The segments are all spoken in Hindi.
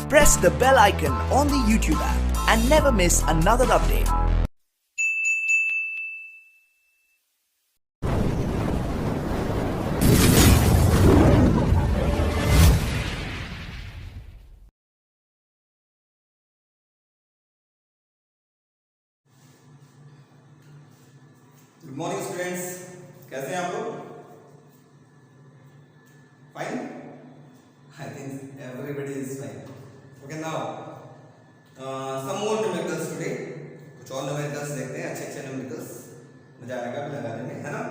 Press the bell icon on the YouTube app and never miss another update. Good morning students, कैसे हैं आप लोग? Fine? I think everybody is fine. Okay, now some more numericals today. कुछ और न्यूमेरिकल्स देखते हैं, अच्छे न्यूमेरिकल्स. मजा आएगा भी लगाने में, है ना?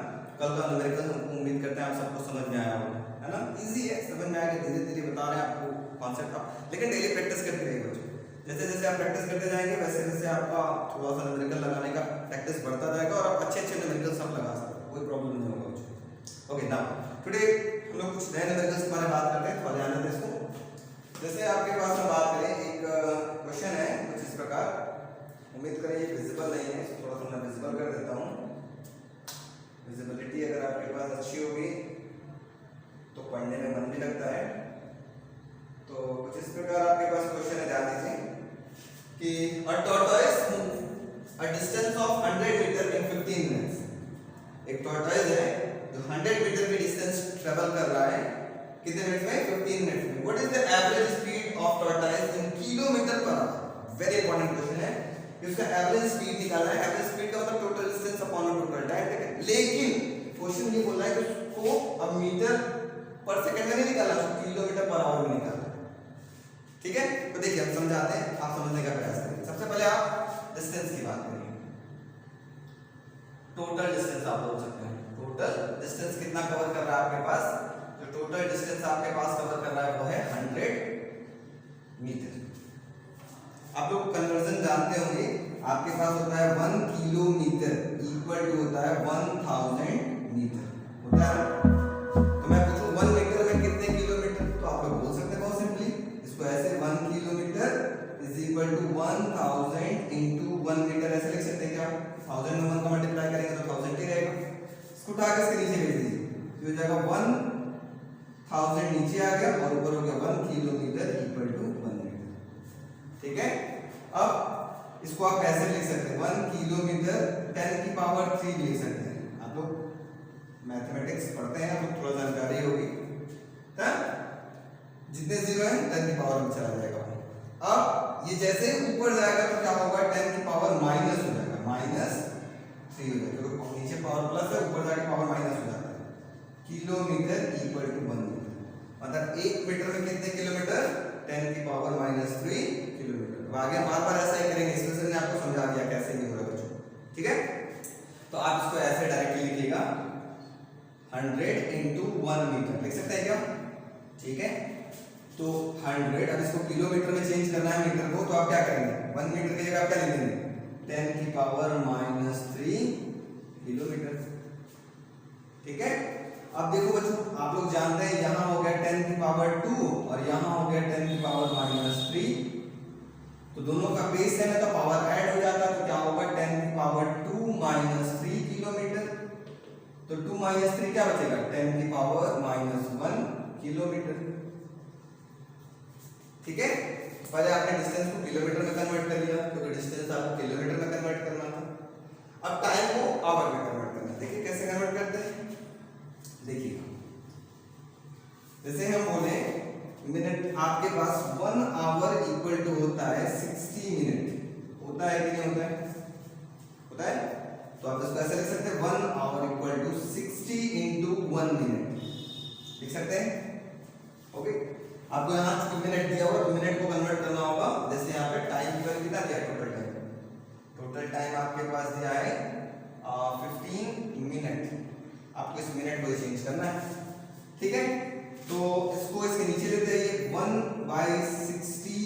कल का न्यूमेरिकल हम उम्मीद करते हैं आप सबको समझ में आया होगा, है ना? इजी है, समझ में आएगा. धीरे धीरे बता रहे हैं आपको कॉन्सेप्ट का, लेकिन डेली प्रैक्टिस करते रहिए बच्चों. जैसे जैसे आप प्रैक्टिस करते जाएंगे वैसे वैसे आपका थोड़ा सा न्यूमेरिकल लगाने का प्रैक्टिस बढ़ता जाएगा और आप अच्छे न्यूमेरिकल्स आप लगा सकते हो, कोई प्रॉब्लम नहीं होगा बच्चों. ओके, नाउ टुडे हम लोग कुछ नए न्यूमेरिकल्स के बारे में बात करते हैं. थोड़ा ध्यान दें इसको. जैसे आपके पास हम बात करें, एक क्वेश्चन है कुछ इस प्रकार. उम्मीद करें ये विजिबल नहीं है, थोड़ा सा मैं विजिबल कर देता हूँ. विजिबिलिटी अगर आपके पास अच्छी होगी तो पढ़ने में मन भी लगता है. तो कुछ इस प्रकार आपके पास क्वेश्चन है, ध्यान दीजिए कि a tortoise moves a distance of 100 metre in 15 minutes. एक टॉर्टोइज है जो 100 मीटर की डिस्टेंस ट्रेवल कर रहा है कितने मिनट में? 15 मिनट में. What is the average speed of tortoise in kilometre per hour? Very important question है. इसका एवरेज स्पीड निकालना है. एवरेज स्पीड का मतलब total distance upon total time. ठीक है, लेकिन क्वेश्चन ये बोल रहा है कि उसको अब मीटर पर सेकंड में नहीं निकालना, उसको किलोमीटर पर आवर में निकालना. ठीक है, तो देखिए हम समझाते हैं, आप समझने का प्रयास करिए. सबसे पहले आप डिस्टेंस की बात करिए. टोटल डिस्टेंस आप बोल सकते हैं. टोटल डिस्टेंस कितना कवर कर रहा है आपके पास? जो टोटल डिस्टेंस आपके पास कवर कर रहा है वो है 100 मीटर. आप लोग कन्वर्जन जानते होंगे. आपके पास होता है 1 किलोमीटर इक्वल टू होता है 1000 मीटर. होता है ना? तो मैं पूछूं 1 मीटर में कितने किलोमीटर, तो आप लोग बोल सकते हैं बहुत सिंपली इसको ऐसे. 1 kilometre is equal to 1000 into 1 metre. ऐसे लिख सकते हैं क्या? 1000 में 1 का मल्टीप्लाई करेंगे तो 1000 ही रहेगा. इसको उठा के इसके नीचे भेज दीजिए, तो हो जाएगा 1000 नीचे आ गया और ऊपर हो गया 1 किलोमीटर इक्वल टू 1 मीटर. ठीक है, अब इसको आप ऐसे लिख सकते हैं 1 किलोमीटर 10 की पावर 3 लिख सकते हैं. आप लोग मैथमेटिक्स पढ़ते हैं तो थोड़ा जानकारी होगी. जितने जीरो है 10 की पावर में चला जाएगा. अब ये जैसे ऊपर जाएगा तो क्या होगा? 10 की पावर माइनस हो जाएगा, -3 हो जाएगा. तो नीचे पावर प्लस है, ऊपर जाके पावर माइनस हो जाता है. Kilometre equal to 1 metre. मतलब 1 मीटर में कितने किलोमीटर? 10 की पावर -3 किलोमीटर. तो आगे बार-बार ऐसा ही करेंगे. इसमें से मैंने आपको समझा दिया कैसे नहीं होगा बच्चों. ठीक है, तो आप इसको ऐसे डायरेक्टली लिखिएगा 100 इनटू 1 मीटर लिख सकते हैं क्या? ठीक है, तो 100. अब इसको किलोमीटर में चेंज करना है मीटर को, तो आप क्या करेंगे? 1 मीटर की जगह आप क्या लिख देंगे? 10 की पावर -3 किलोमीटर. ठीक है, अब देखो बच्चों, आप लोग जानते हैं यहां हो गया 10 की पावर 2 और यहां हो गया 10 की पावर -3. तो दोनों का बेस है ना, तो पावर ऐड हो जाता है. तो क्या होगा? 10 की पावर 2 -3 किलोमीटर. तो 2 - 3 क्या बचेगा? 10 की पावर -1 किलोमीटर. ठीक है, पहले आपने डिस्टेंस को किलोमीटर में कन्वर्ट कर लिया क्योंकि डिस्टेंस आपको किलोमीटर में कन्वर्ट करना था. अब टाइम को आवर में कन्वर्ट करना है. देखिए कैसे कन्वर्ट करते हैं. देखिए जैसे हम बोले मिनट, आपके पास 1 आवर इक्वल टू होता है 60 मिनट. होता है कि नहीं होता है? होता है. तो आप इसको ऐसे लिख सकते हैं 1 hour equal to 60 into 1 minute लिख सकते हैं. ओके, आपको यहाँ मिनट दिया हुआ, तो मिनट को कन्वर्ट करना होगा. जैसे यहाँ पे टाइम की वैल्यू कितना दिया? टोटल टाइम आपके पास दिया है 15 मिनट. आपको इस मिनट को चेंज करना है. ठीक है, तो इसको इसके नीचे लेते हैं. 1/60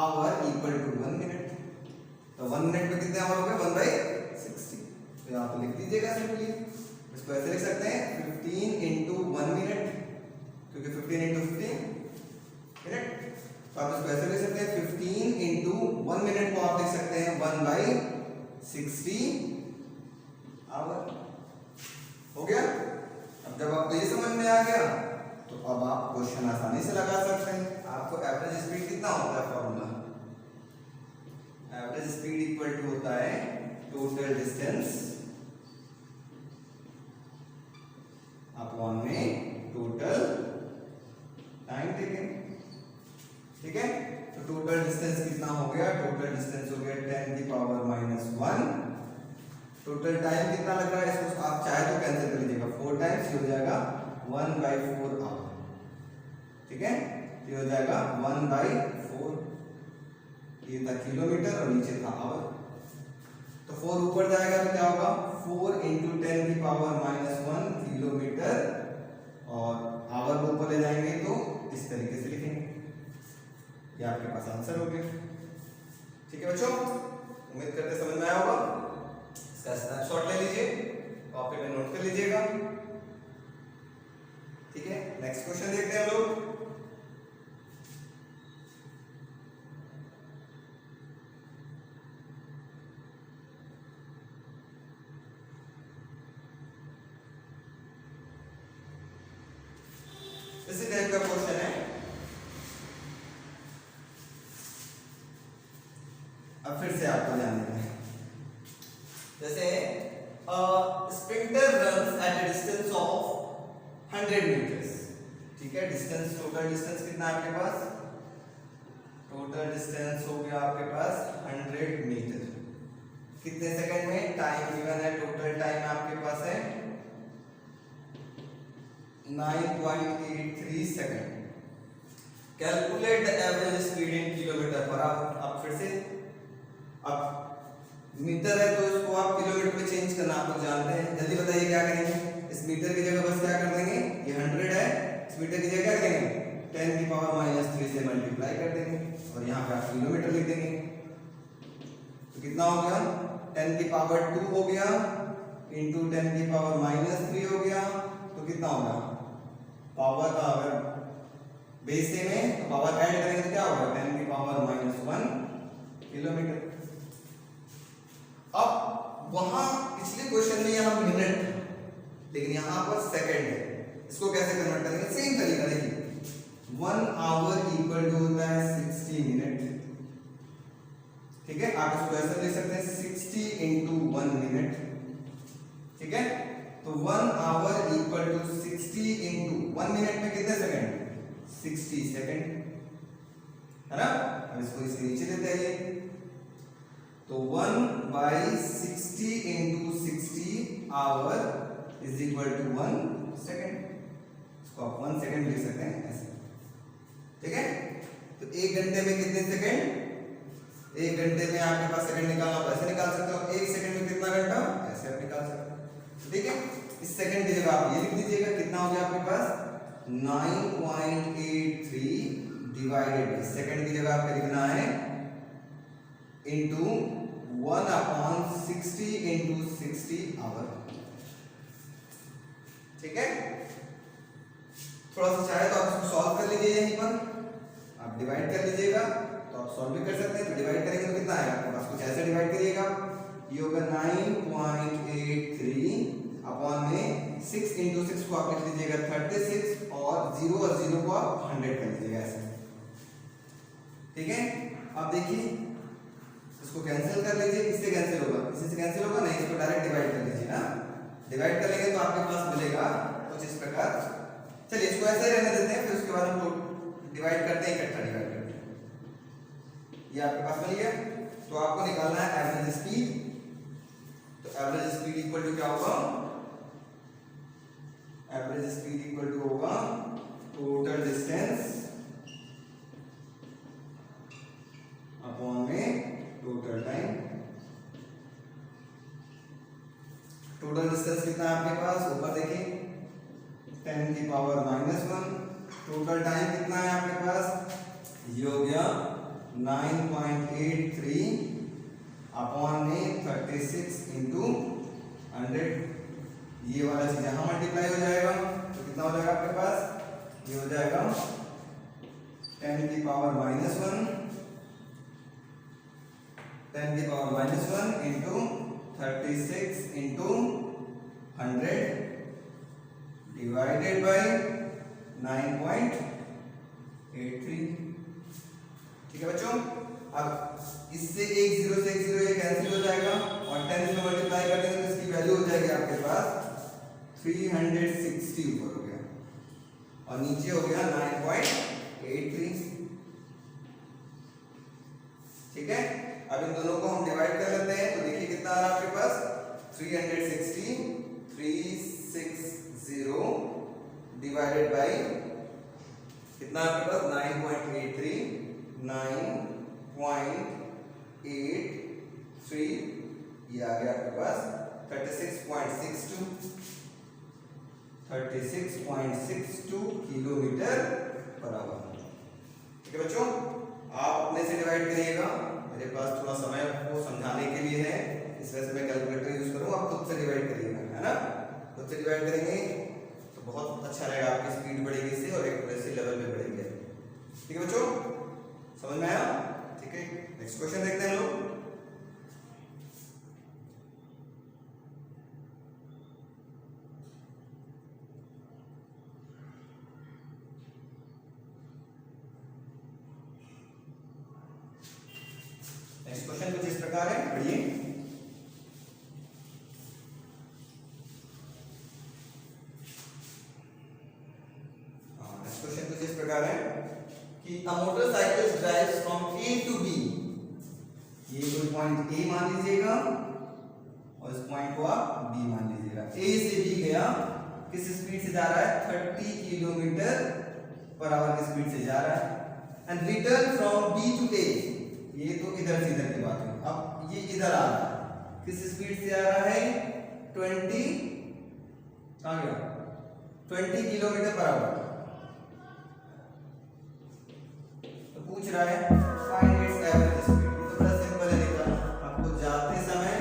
आवर इक्वल टू 1 मिनट. तो 1 मिनट में कितने आवर हो गए? 1/60. तो यहाँ पे लिख दीजिएगा सिंपली. इसको ऐसे लिख सकते हैं 15 इनटू 1 मिनट, क्योंकि 15 इनटू 15 मिनट. तो आप इसको ऐसे लिख सकते हैं 15 इनटू 1 मिनट को आप लिख सकते हैं 1/60 आवर. हो गया. अब जब आपको ये समझ में आ गया तो अब आप क्वेश्चन आसानी से लगा सकते हैं। आपको एवरेज स्पीड कितना होता है, formula average speed equal to होता है टोटल डिस्टेंस अपॉन में टोटल टाइम टेकन। ठीक है, तो टोटल डिस्टेंस कितना हो गया, टोटल डिस्टेंस हो गया 10 की पावर -1। टोटल टाइम कितना लग रहा है, इसको आप चाहे तो कैंसिल कर लीजिएगा, 4 टाइम्स हो जाएगा 1/4 आवर। ठीक है, ये हो जाएगा 1/4, ये था किलोमीटर और नीचे था आवर। तो 4 ऊपर जाएगा तो क्या होगा, 4 × 10 की पावर -1 किलोमीटर, और आवर को ऊपर ले जाएंगे तो इस तरीके से लिखेंगे। ये आपके पास आंसर हो गया। ठीक है बच्चों, उम्मीद करते समझ में आया होगा। इसका स्नैपशॉट ले लीजिए, कॉपी में नोट कर लीजिएगा। ठीक है, नेक्स्ट क्वेश्चन देखते हैं हम लोग। इसी टाइप का क्वेश्चन है। अब फिर से आपको जानना है, जैसे sprinter runs at a distance of 100 metres. ठीक है, डिस्टेंस, टोटल डिस्टेंस कितना है आपके पास, टोटल डिस्टेंस हो गया आपके पास 100 मीटर। कितने सेकंड में, टाइम गिवन है, टोटल टाइम आपके पास है 9.83 second. Calculate the average speed in kilometre per hour. अब फिर से, अब मीटर है तो इसको आप किलोमीटर में चेंज करना आप लोग जानते हैं। जल्दी बताइए क्या करेंगे, इस मीटर की जगह बस क्या कर देंगे, ये 100 है, इस मीटर की जगह क्या करेंगे, 10 की पावर -3 से मल्टीप्लाई कर देंगे और यहाँ पे आप किलोमीटर लिख देंगे। तो कितना हो गया, 10 की पावर 2 हो गया इंटू 10 की पावर -3 हो गया, तो कितना होगा, पावर अगर बेस सेम है तो पावर ऐड करेंगे तो क्या होगा, 10 की पावर -1 किलोमीटर। अब वहां पिछले क्वेश्चन में यहाँ मिनट, लेकिन यहाँ पर सेकंड है, इसको कैसे कन्वर्ट करेंगे, सेम तरीका देखिए। 1 आवर इक्वल टू होता है 60 मिनट। ठीक है, आप इसको ऐसे ले सकते हैं 60 × 1 मिनट। ठीक है, तो 1 आवर इक्वल टू 60 × 1 मिनट में कितने सेकंड, 60 सेकंड, है ना। अब इसको इसके नीचे लेते हैं, तो 1/60 × 60 hour is equal to 1 second. इसको आप 1 सेकंड लिख सकते हैं ऐसे। ठीक है, तो 1 घंटे में कितने सेकंड, 1 घंटे में आपके पास सेकंड निकालना हो ऐसे निकाल सकते हो, 1 सेकंड में कितना घंटा, ऐसे आप निकाल सकते हो। ठीक है, इस सेकंड की जगह आप ये लिख दीजिएगा, कितना हो गया आपके पास 9.83 डिवाइडेड बाय, सेकंड की जगह आपको लिखना है इनटू 1/60 × 60 आवर। ठीक है, थोड़ा सा चाहे तो आप इसको सॉल्व कर लीजिए, यहीं पर आप डिवाइड कर लीजिएगा, तो आप सॉल्व भी कर सकते हैं। तो डिवाइड करेंगे तो कितना आएगा आपके पास, कुछ ऐसे डिवाइड करिएगा, ये होगा 9.83 अपॉन में 6 × 6 को आप लिख लीजिएगा 36 और 0 और 0 को आप 100 कर लीजिएगा ऐसे। ठीक है, अब देखिए इसको कैंसिल कर लीजिए, किससे कैंसिल होगा, किसी से कैंसिल होगा नहीं, इसको डायरेक्ट डिवाइड कर लीजिए ना। डिवाइड कर लेंगे तो आपके पास मिलेगा कुछ इस प्रकार। चलिए इसको ऐसे ही रहने देते हैं, फिर उसके बाद हम डिवाइड करते हैं, इकट्ठा डिवाइड करते हैं। ये आपके पास मिल गया, तो आपको निकालना है एवरेज स्पीड। तो एवरेज स्पीड इक्वल टू क्या होगा, एवरेज स्पीड इक्वल टू होगा टोटल डिस्टेंस अपॉन में टोटल टाइम। टोटल डिस्टेंस कितना है आपके पास, ऊपर देखिए 10 की पावर -1। टोटल टाइम कितना है आपके पास, ये हो गया 9.83 अपॉन में 36 × 100। ये वाला चीज यहाँ मल्टीप्लाई हो जाएगा, तो कितना हो जाएगा आपके पास, ये हो जाएगा 10 की पावर -1, 10 की पावर -1 इंटू 36 × 100 डिवाइडेड बाय 9.83। ठीक है बच्चों, अब इससे एक जीरो से एक जीरो ये कैंसिल हो जाएगा और 10 से मल्टीप्लाई कर देंगे तो इसकी वैल्यू हो जाएगी आपके पास 360 ऊपर हो गया और नीचे हो गया 9.83। ठीक है, अब इन दोनों को हम डिवाइड कर लेते हैं तो देखिए कितना आ रहा है आपके पास 360 डिवाइडेड बाई कितना आपके पास 9.83 9.83 ये आ गया आपके पास 36.62 किलोमीटर पर आवर। ठीक है बच्चों, आप अपने से डिवाइड करिएगा, मेरे पास थोड़ा समय आपको समझाने के लिए है इस वजह से मैं कैलकुलेटर यूज करूँ, आप खुद से डिवाइड करिएगा, है ना। खुद से डिवाइड करेंगे तो बहुत अच्छा रहेगा, आपकी स्पीड बढ़ेगी इससे और एक्यूरेसी लेवल पे बढ़ेगी। ठीक है बच्चों, समझ में आया? ठीक है, नेक्स्ट क्वेश्चन देखते हैं लोग। नेक्स्ट क्वेश्चन कुछ इस प्रकार है, पढ़िए। नेक्स्ट क्वेश्चन कुछ इस प्रकार है कि a motorcycle drives from A to B. ये कोई पॉइंट ए मान लीजिएगा और इस पॉइंट को आप बी मान लीजिएगा। ए से बी गया, किस स्पीड से जा रहा है 30 किलोमीटर पर आवर की स्पीड से जा रहा है। And return from B to A, ये तो इधर से इधर की बात है, अब ये इधर आ रहा है, किस स्पीड से आ रहा है 20 किलोमीटर पर आवर। तो पूछ रहा है फाइंड इट्स एवरेज स्पीड। ये तो बड़ा सिंपल है, देखा आपको जाते समय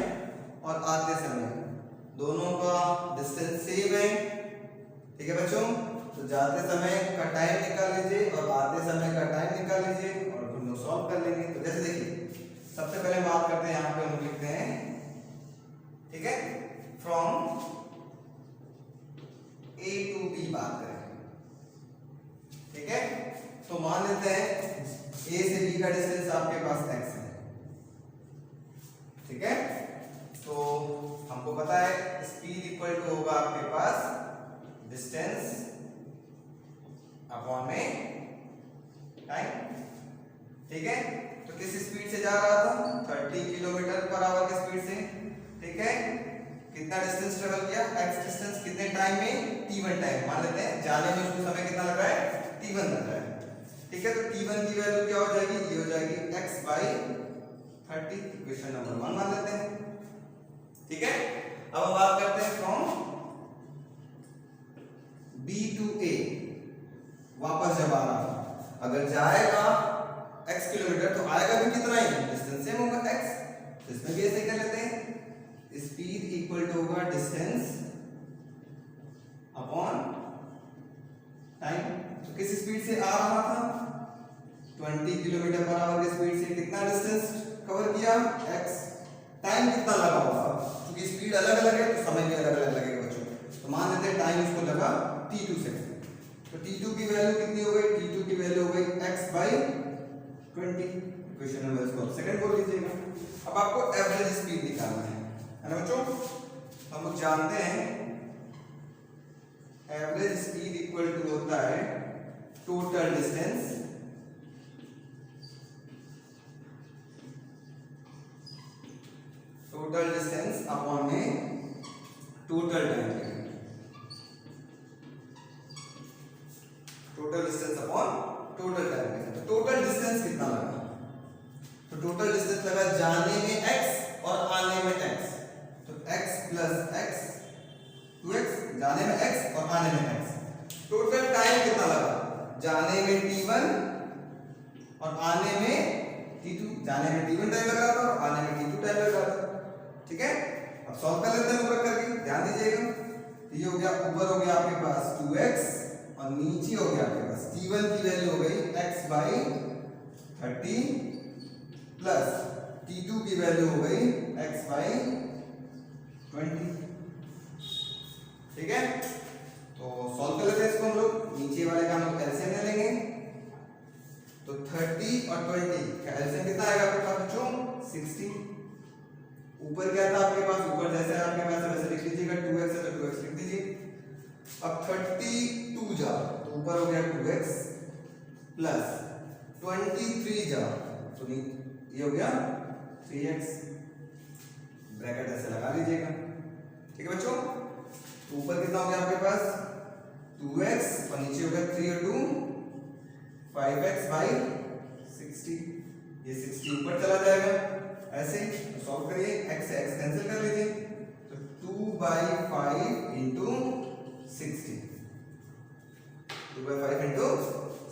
और आते समय दोनों का डिस्टेंस सेम है। ठीक है बच्चों, तो जाते समय का टाइम निकाल लीजिए और आते समय का टाइम निकाल लीजिए और हम लोग सॉल्व कर लेंगे। तो जैसे देखिए सबसे पहले बात करते हैं, यहाँ पे हम लिखते हैं, ठीक है, फ्रॉम ए टू बी बात करें। ठीक है, तो मान लेते हैं ए से बी का डिस्टेंस आपके पास x है। ठीक है, तो हमको पता है स्पीड इक्वल टू होगा आपके पास डिस्टेंस अपॉन में टाइम। ठीक है, तो किस स्पीड से जा रहा था 30 किलोमीटर पर आवर की स्पीड से। ठीक है, कितना डिस्टेंस ट्रेवल किया, x डिस्टेंस कितने टाइम में t1 टाइम मान लेते हैं, जाने में उसको समय कितना लग रहा है t1 लग रहा है। ठीक है, तो t1 की वैल्यू क्या हो जाएगी, ये हो जाएगी x बाई 30, इक्वेशन नंबर 1 मान लेते हैं। ठीक है, अब हम बात करते हैं फ्रॉम b टू a, वापस जब आ रहा अगर जाएगा x किलोमीटर तो आएगा भी कितना ही, डिस्टेंस सेम होगा x। तो इसमें भी ऐसे कर लेते हैं, स्पीड इक्वल टू होगा डिस्टेंस अपॉन टाइम। तो किस स्पीड से आ रहा था 20 किलोमीटर पर आवर की स्पीड से, कितना डिस्टेंस कवर किया x, टाइम कितना लगा होगा, क्योंकि स्पीड अलग अलग है तो समय भी अलग अलग लगेगा बच्चों। तो मान लेते हैं टाइम इसको लगा t2 सेकंड। तो t2 की वैल्यू कितनी हो गई, t2 की वैल्यू हो गई x बाई 20, इक्वेशन नंबर इसको सेकंड बोल लीजिएगा। अब आपको एवरेज स्पीड निकालना है ना बच्चों। हम लोग जानते हैं एवरेज स्पीड इक्वल टू होता है टोटल डिस्टेंस अपॉन में total time. Total distance upon total time. तो टोटल डिस्टेंस कितना लगा, तो टोटल डिस्टेंस लगा जाने में x और आने में x, तो x प्लस x 2x, जाने में x और आने में x। टोटल टाइम कितना लगा, जाने में t1 और आने में t2, जाने में t1 टाइम लग रहा था और आने में t2 टाइम लग रहा था। ठीक है, अब सॉल्व कर लेते हैं ऊपर करके, ध्यान दीजिएगा। तो ये हो गया, ऊपर हो गया आपके पास 2x और नीचे हो गया आपके पास t1 की वैल्यू हो गई x बाई 30 प्लस t2 की वैल्यू हो गई x बाई 20। ठीक है, तो सॉल्व कर लेते हैं इसको हम लोग, नीचे वाले का ऊपर क्या था आपके पास, ऊपर जैसे आपके पास वैसे लिख लीजिएगा, 2x है तो 2x लिख दीजिए। अब 32 जा तो ऊपर हो गया 2x प्लस 23 जा तो ये हो गया 3x, ब्रैकेट ऐसे लगा लीजिएगा। ठीक है बच्चों, तो ऊपर कितना हो गया आपके पास 2x और नीचे हो गया 3 और 2 5x बाई 60, ये 60 ऊपर चला जाएगा ऐसे। तो सॉल्व करिए, x से x कैंसिल कर लीजिए, तो 2/5 इंटू 60, 2/5 इंटू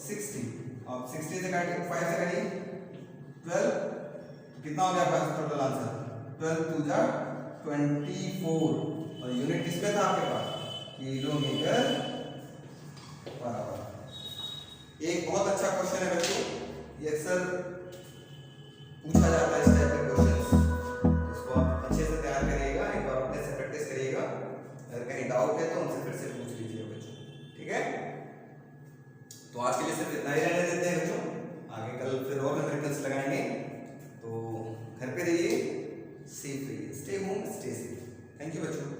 60, अब 60 से काटिए 5 से काटिए 12, तो कितना हो गया आपका टोटल आंसर 12 2 जा 24, और यूनिट किस पे था आपके पास, किलोमीटर पर आवर। एक बहुत अच्छा क्वेश्चन है बच्चों, ये अक्सर पूछा जाता है इस टाइप के क्वेश्चंस, इसको आप अच्छे से तैयार करिएगा, एक बार अपने से प्रैक्टिस करिएगा, अगर कहीं डाउट है तो उनसे फिर से पूछ लीजिए बच्चों। ठीक है, तो आज के लिए सिर्फ इतना ही रहने देते हैं बच्चों, आगे कल फिर और न्यूमेरिकल्स लगाएंगे। तो घर पे रहिए, सेफ रहिए, stay home stay safe. Thank you बच्चों।